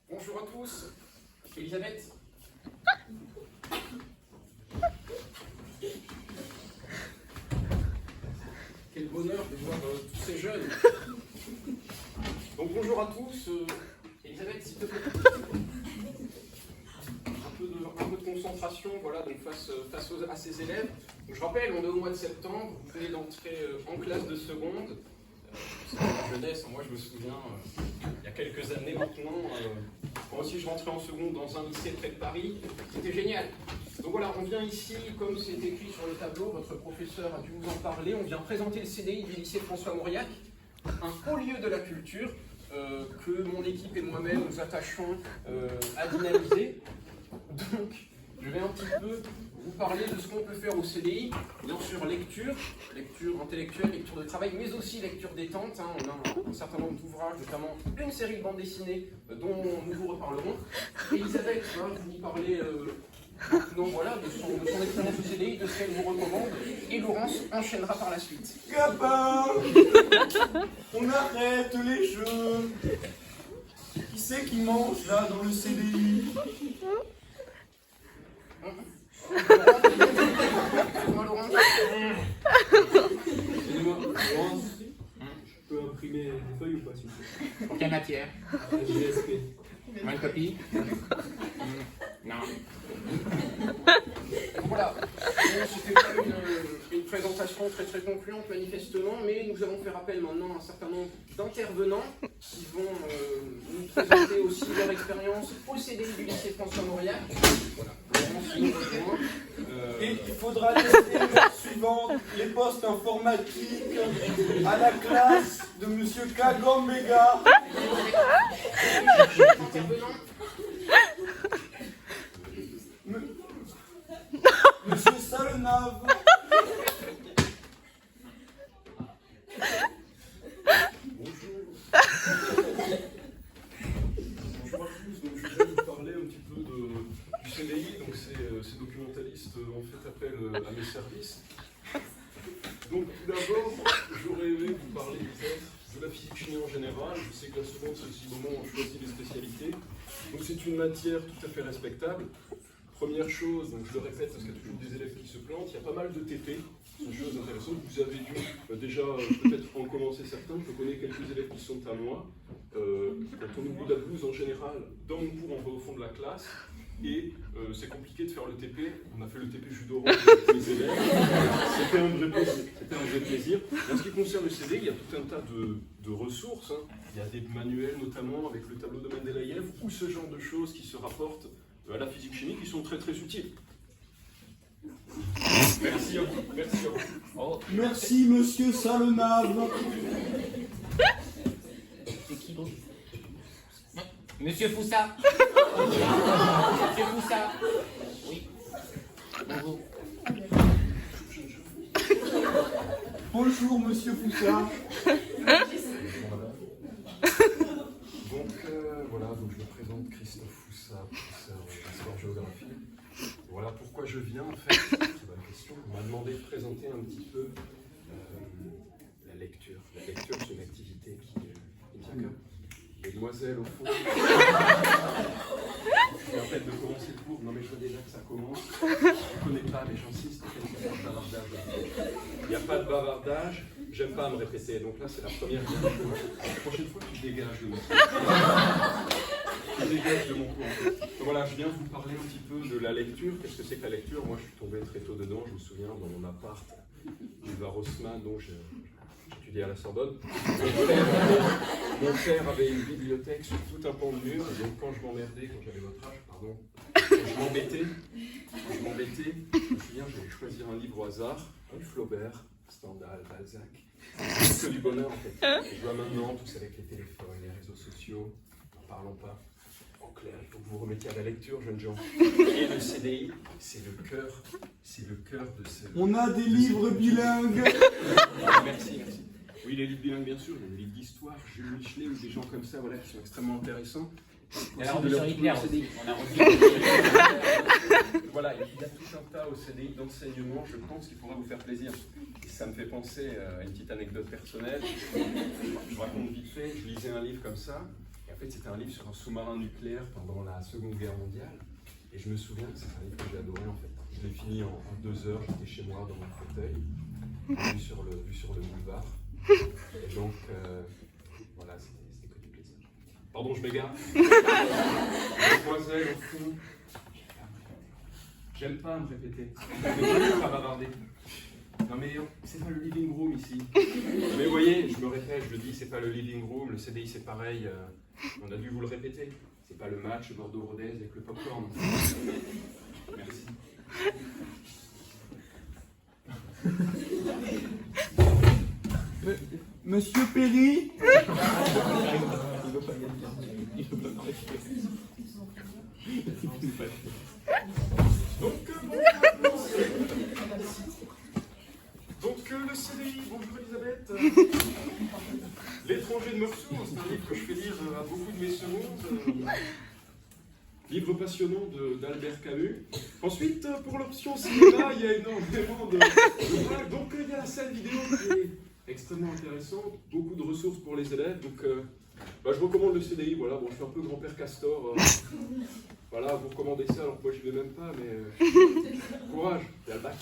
Bonjour à tous. Elisabeth. Quel bonheur de voir tous ces jeunes. Donc bonjour à tous. Elisabeth, s'il te plaît. Un peu de concentration, voilà, donc face à ces élèves. Donc, je rappelle, on est au mois de septembre, vous venez d'entrer en classe de seconde. C'est la jeunesse, moi je me souviens, il y a quelques années maintenant, moi aussi je rentrais en seconde dans un lycée près de Paris, c'était génial. Donc voilà, on vient ici, comme c'est écrit sur le tableau, votre professeur a dû vous en parler, on vient présenter le CDI du lycée François Mauriac, un haut lieu de la culture que mon équipe et moi-même nous attachons à dynamiser. Donc, je vais un petit peu vous parler de ce qu'on peut faire au CDI. Bien sûr, lecture intellectuelle, lecture de travail, mais aussi lecture détente. On a un certain nombre d'ouvrages, notamment une série de bandes dessinées dont nous vous reparlerons. Elisabeth va vous parler maintenant, voilà, de son expérience au CDI, de ce qu'elle vous recommande. Et Laurence enchaînera par la suite. Gabin, on arrête les jeux. Qui c'est qui mange là dans le CDI? Moi, Laurence. Excusez-moi, Laurence, je peux imprimer des feuilles ou pas s'il vous plaît? Pour quelle matière? GSP. Une copie? Non. Voilà. C'était pas une présentation très concluante manifestement, mais nous allons faire appel maintenant à un certain nombre d'intervenants qui vont nous présenter aussi leur expérience au CDI du lycée François Mauriac. Voilà. Et il faudra laisser l'heure suivante les postes informatiques à la classe de Monsieur Kagambega. Monsieur Salonave. Bonjour à tous, donc je vais vous parler un petit peu du CDI, donc ces documentalistes ont fait appel à mes services. Donc tout d'abord, j'aurais aimé vous parler peut-être de la physique chimie en général. Je sais que la seconde, c'est aussi le moment où on choisit les spécialités. Donc c'est une matière tout à fait respectable. Première chose, donc je le répète parce qu'il y a toujours des élèves qui se plantent, il y a pas mal de TP, c'est une chose intéressante. Vous avez dû déjà peut-être en commencer certains, je connais quelques élèves qui sont à moi. Quand on oublie la blouse en général, dans mon cours on va au fond de la classe et c'est compliqué de faire le TP. On a fait le TP judo avec les élèves, c'était un vrai plaisir. En ce qui concerne le CD, il y a tout un tas de ressources, il y a des manuels notamment avec le tableau de Mendeleïev ou ce genre de choses qui se rapportent à la physique chimie qui sont très utiles. Merci à vous. Merci à vous. Oh. Merci Monsieur Salonave. C'est qui d'autre? Monsieur Foussa. Monsieur Foussa. Oui. Bonjour. Bonjour Monsieur Foussard. Donc voilà, donc je me présente Christophe Foussa, professeur d'histoire-géographie. Voilà pourquoi je viens en fait, c'est une bonne question. On m'a demandé de présenter un petit peu la lecture. La lecture, c'est une activité qui me tient à cœur. Les demoiselles au fond. Je suis en train de commencer le cours, non mais je vois déjà que ça commence. Je ne connais pas, mais j'insiste, il n'y a pas de bavardage. Il n'y a pas de bavardage, j'aime pas me répéter, donc là c'est la première fois. La prochaine fois tu dégages de mon cours. Tu dégages de mon cours. Donc voilà, je viens vous parler un petit peu de la lecture. Qu'est-ce que c'est que la lecture? Moi je suis tombé très tôt dedans, je me souviens, dans mon appart, boulevard Haussmann, donc j'étudiais à la Sorbonne. Mon père avait une bibliothèque sur tout un pan de mur, et donc quand je m'emmerdais, quand j'avais votre âge, pardon, quand je m'embêtais, je me souviens, j'allais choisir un livre au hasard, un Flaubert, Stendhal, Balzac, que du bonheur en fait. Et je vois maintenant, tous avec les téléphones, les réseaux sociaux, n'en parlons pas. En clair, il faut que vous vous remettiez à la lecture, jeunes gens. Et le CDI, c'est le cœur de ce... On a des livres bilingues. Merci. Oui, les livres bilingues, bien sûr, il y a des livres d'histoire, Jules Michelet ou des gens comme ça, voilà, qui sont extrêmement intéressants. On a rendu sur Hitler aussi. On a rendu Voilà, il y a tout un tas au CDI d'enseignement, je pense qu'il pourra vous faire plaisir. Et ça me fait penser à une petite anecdote personnelle. Je vous raconte vite fait, je lisais un livre comme ça, et en fait c'était un livre sur un sous-marin nucléaire pendant la Seconde Guerre mondiale. Et je me souviens que c'est un livre que j'ai adoré en fait. Je l'ai fini en 2 heures, j'étais chez moi dans mon fauteuil, vue sur le boulevard. Et donc, voilà, c'était que du plaisir. Pardon, je m'égare. Mademoiselle, au fond, j'aime pas me répéter. J'aime pas bavarder. Non mais c'est pas le living room ici. Mais vous voyez, je me répète, je le dis, c'est pas le living room, le CDI c'est pareil. On a dû vous le répéter. C'est pas le match Bordeaux-Rodez avec le popcorn. Merci. Monsieur Perry? Donc le CDI, bonjour Elisabeth. L'étranger de Meursault, c'est un livre que je fais lire à beaucoup de mes secondes. Livre passionnant d'Albert Camus. Ensuite, pour l'option cinéma, il y a énormément de... Donc il y a la salle vidéo qui est extrêmement intéressante, beaucoup de ressources pour les élèves. Donc je recommande le CDI, voilà, bon, je suis un peu grand-père Castor. Voilà, vous recommandez ça, alors moi je vais même pas, mais courage, il y a le bac.